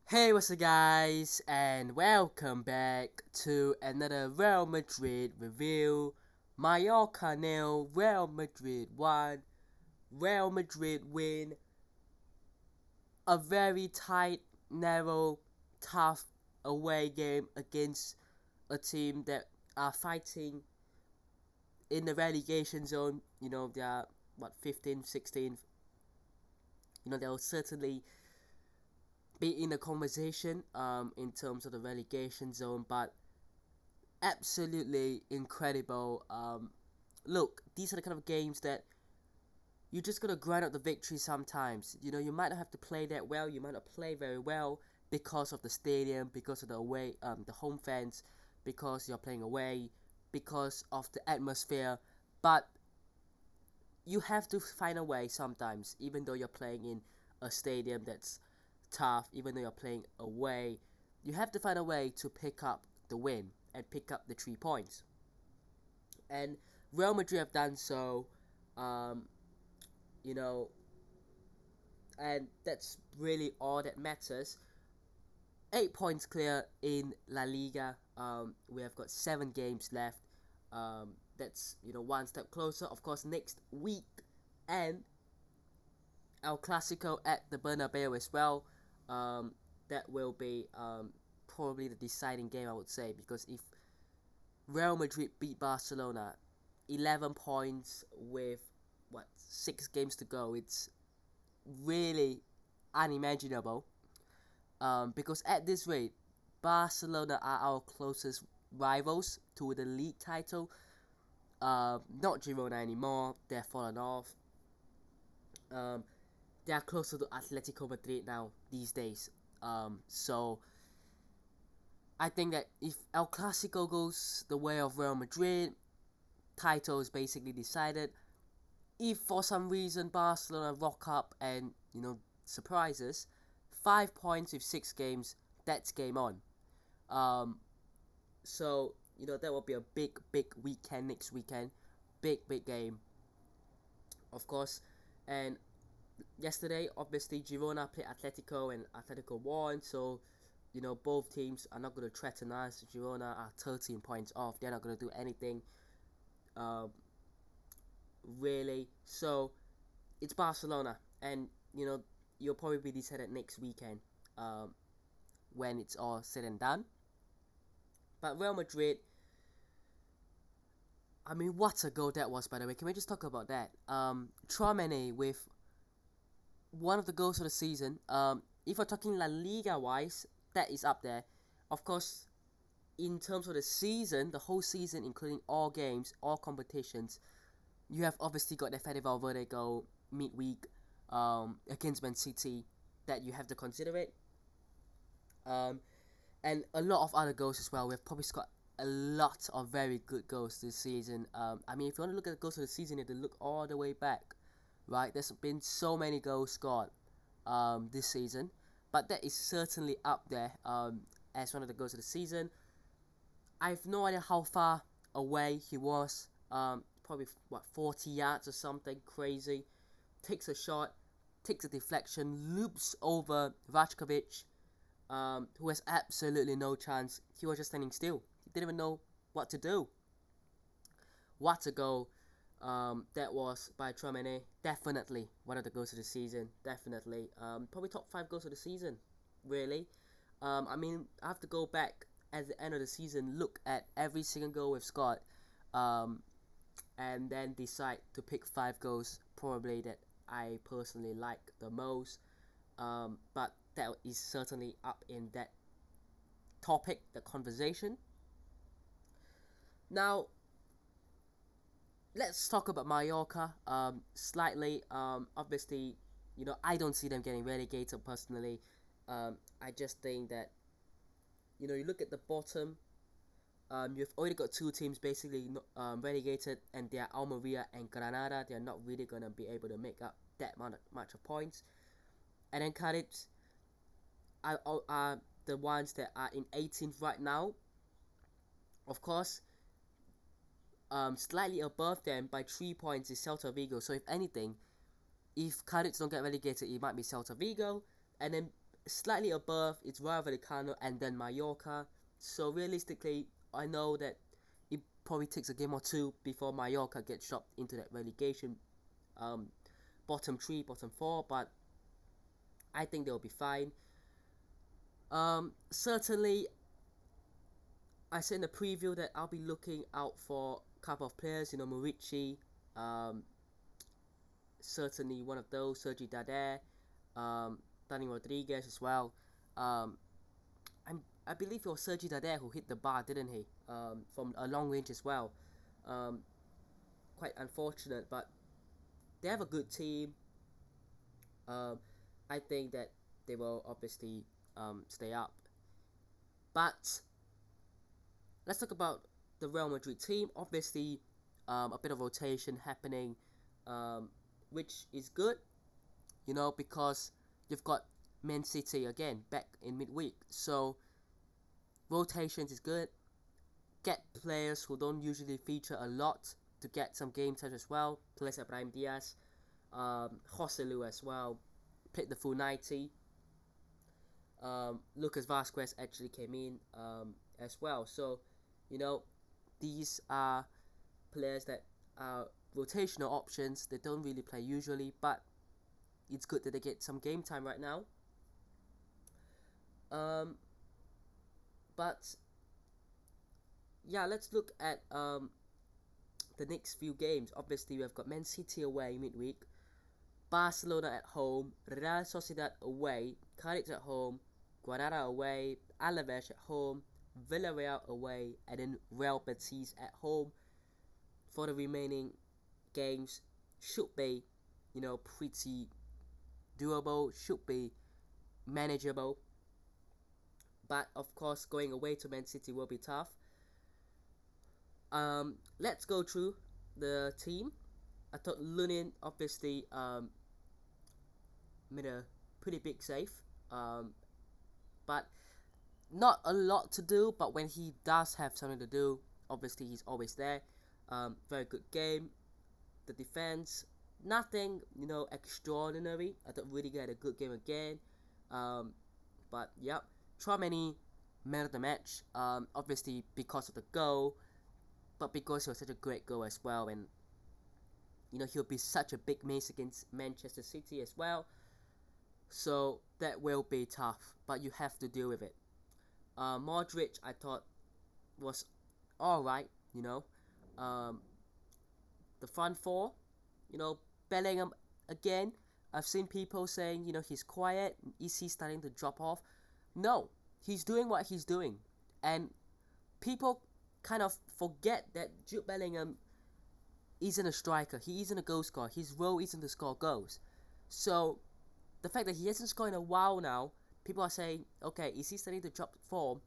Hey, what's up, guys, and welcome back to another Real Madrid review. Mallorca nil, Real Madrid 1. Real Madrid win. A very tight, narrow, tough away game against a team that are fighting in the relegation zone. They are, 15th, 16th. They'll certainly be in the conversation in terms of the relegation zone, but absolutely incredible. Look, these are the kind of games that you just gotta grind out the victory sometimes. You might not have to play that well, you might not play very well because of the stadium, because of the home fans, because you're playing away, because of the atmosphere, but you have to find a way sometimes, even though you're playing in a stadium that's tough, even though you're playing away, you have to find a way to pick up the win and pick up the 3 points. And Real Madrid have done so, um, you know, and that's really all that matters. 8 points clear in La Liga. We have got 7 games left. That's one step closer. Of course, next week and El Clasico at the Bernabeu as well. That will be probably the deciding game, I would say, because if Real Madrid beat Barcelona, 11 points with 6 games to go. It's really unimaginable. Because at this rate, Barcelona are our closest rivals to the league title. Not Girona anymore. They're fallen off. Um, they are closer to Atletico Madrid now these days. So I think that if El Clasico goes the way of Real Madrid, title is basically decided. If for some reason Barcelona rock up and surprise us, 5 points with 6 games, that's game on. Um, so that will be a big weekend next weekend, big game, of course. And yesterday, obviously, Girona played Atletico and Atletico won. So both teams are not going to threaten us. Girona are 13 points off. They're not going to do anything. Um, really. So it's Barcelona, and you'll probably be decided next weekend, um, when it's all said and done. But Real Madrid, I mean, what a goal that was, by the way. Can we just talk about that? Tchouaméni with one of the goals of the season. If we're talking La Liga wise, that is up there. Of course, in terms of the season, the whole season, including all games, all competitions, you have obviously got the Fede Valverde goal midweek against Man City that you have to consider it. Um, and a lot of other goals as well. We've probably got a lot of very good goals this season. I mean, if you want to look at the goals of the season, you have to look all the way back, right? There's been so many goals scored this season, but that is certainly up there as one of the goals of the season. I have no idea how far away he was. Probably 40 yards or something crazy. Takes a shot, takes a deflection, loops over Vajkovic, who has absolutely no chance. He was just standing still. He didn't even know what to do. What a goal that was by Tchouaméni. Definitely one of the goals of the season. Definitely. Probably top 5 goals of the season, really. I mean, I have to go back at the end of the season, look at every single goal we've scored, um, and then decide to pick 5 goals, probably that I personally like the most. But that is certainly up in that topic, the conversation. Now, let's talk about Mallorca. Slightly. Obviously, I don't see them getting relegated personally. I just think that you look at the bottom. You've already got 2 teams basically relegated, and they are Almeria and Granada. They are not really gonna be able to make up that much of points. And then Cadiz are the ones that are in 18th right now. Of course, slightly above them by 3 points is Celta Vigo. So if anything, if Cadiz don't get relegated, it might be Celta Vigo, and then slightly above it's Rayo Vallecano and then Mallorca. So realistically, I know that it probably takes a game or two before Mallorca gets dropped into that relegation bottom 3, bottom 4, but I think they'll be fine. Certainly, I said in the preview that I'll be looking out for a couple of players, Morici, certainly one of those, Sergi Dade, Dani Rodriguez as well. Um, I believe it was Sergi Dade who hit the bar, didn't he? From a long range as well. Um, Quite unfortunate, but they have a good team. I think that they will obviously stay up. But let's talk about the Real Madrid team. Obviously, a bit of rotation happening, which is good, because you've got Man City again back in midweek. So rotations is good. Get players who don't usually feature a lot to get some game time as well. Players like Brahim Diaz, Joselu as well, played the full 90. Lucas Vasquez actually came in as well. So, these are players that are rotational options. They don't really play usually, but it's good that they get some game time right now. But yeah, let's look at the next few games. Obviously, we've got Man City away midweek, Barcelona at home, Real Sociedad away, Cadiz at home, Granada away, Alaves at home, Villarreal away, and then Real Betis at home. For the remaining games, should be, pretty doable, should be manageable. But of course, going away to Man City will be tough. Let's go through the team. I thought Lunin obviously made a pretty big save, but not a lot to do. But when he does have something to do, obviously he's always there. Very good game. The defense, nothing extraordinary. I thought Rudiger had a good game again. But yep, Tchouaméni man of the match. Obviously because of the goal, but because it was such a great goal as well, and he'll be such a big miss against Manchester City as well. So that will be tough, but you have to deal with it. Modric, I thought, was alright, the front four, Bellingham again. I've seen people saying, he's quiet. Is he starting to drop off? No, he's doing what he's doing. And people kind of forget that Jude Bellingham isn't a striker. He isn't a goal scorer. His role isn't to score goals. So the fact that he hasn't scored in a while now, people are saying, okay, is he starting to drop form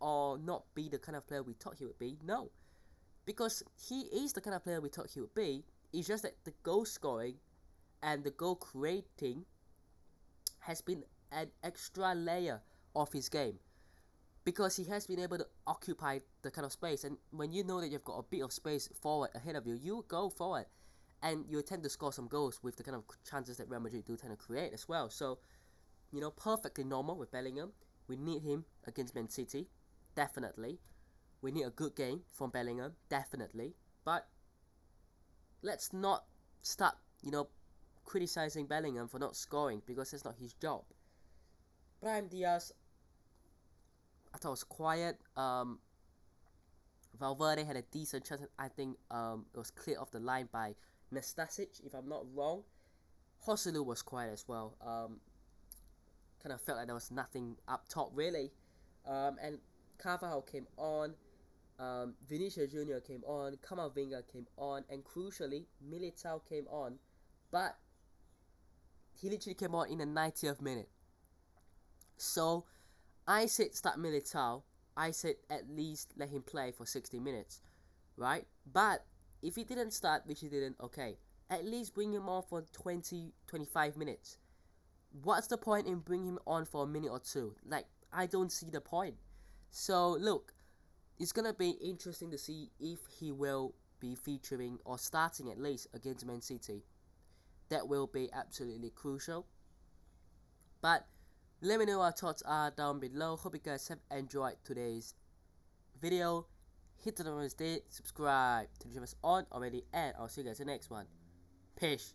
or not be the kind of player we thought he would be? No. Because he is the kind of player we thought he would be. It's just that the goal scoring and the goal creating has been an extra layer of his game. Because he has been able to occupy the kind of space. And when you know that you've got a bit of space forward ahead of you, you go forward. And you tend to score some goals with the kind of chances that Real Madrid do tend to create as well. So, perfectly normal with Bellingham. We need him against Man City. Definitely. We need a good game from Bellingham. Definitely. But let's not start, criticizing Bellingham for not scoring, because that's not his job. Brahim Diaz, I thought was quiet. Valverde had a decent chance. I think it was cleared off the line by Nastasic, if I'm not wrong. Joselu was quiet as well. Kind of felt like there was nothing up top really. And Carvajal came on. Vinicius Junior came on. Camavinga came on. And crucially, Militao came on. But he literally came on in the 90th minute. So I said start Militao. I said at least let him play for 60 minutes. Right? But if he didn't start, which he didn't, okay, at least bring him on for 20-25 minutes. What's the point in bringing him on for a minute or two? Like, I don't see the point. So, look, it's going to be interesting to see if he will be featuring or starting at least against Man City. That will be absolutely crucial. But Let me know what your thoughts are down below. Hope you guys have enjoyed today's video. Hit the notification, subscribe to the channel on already, and I'll see you guys in the next one. Peace.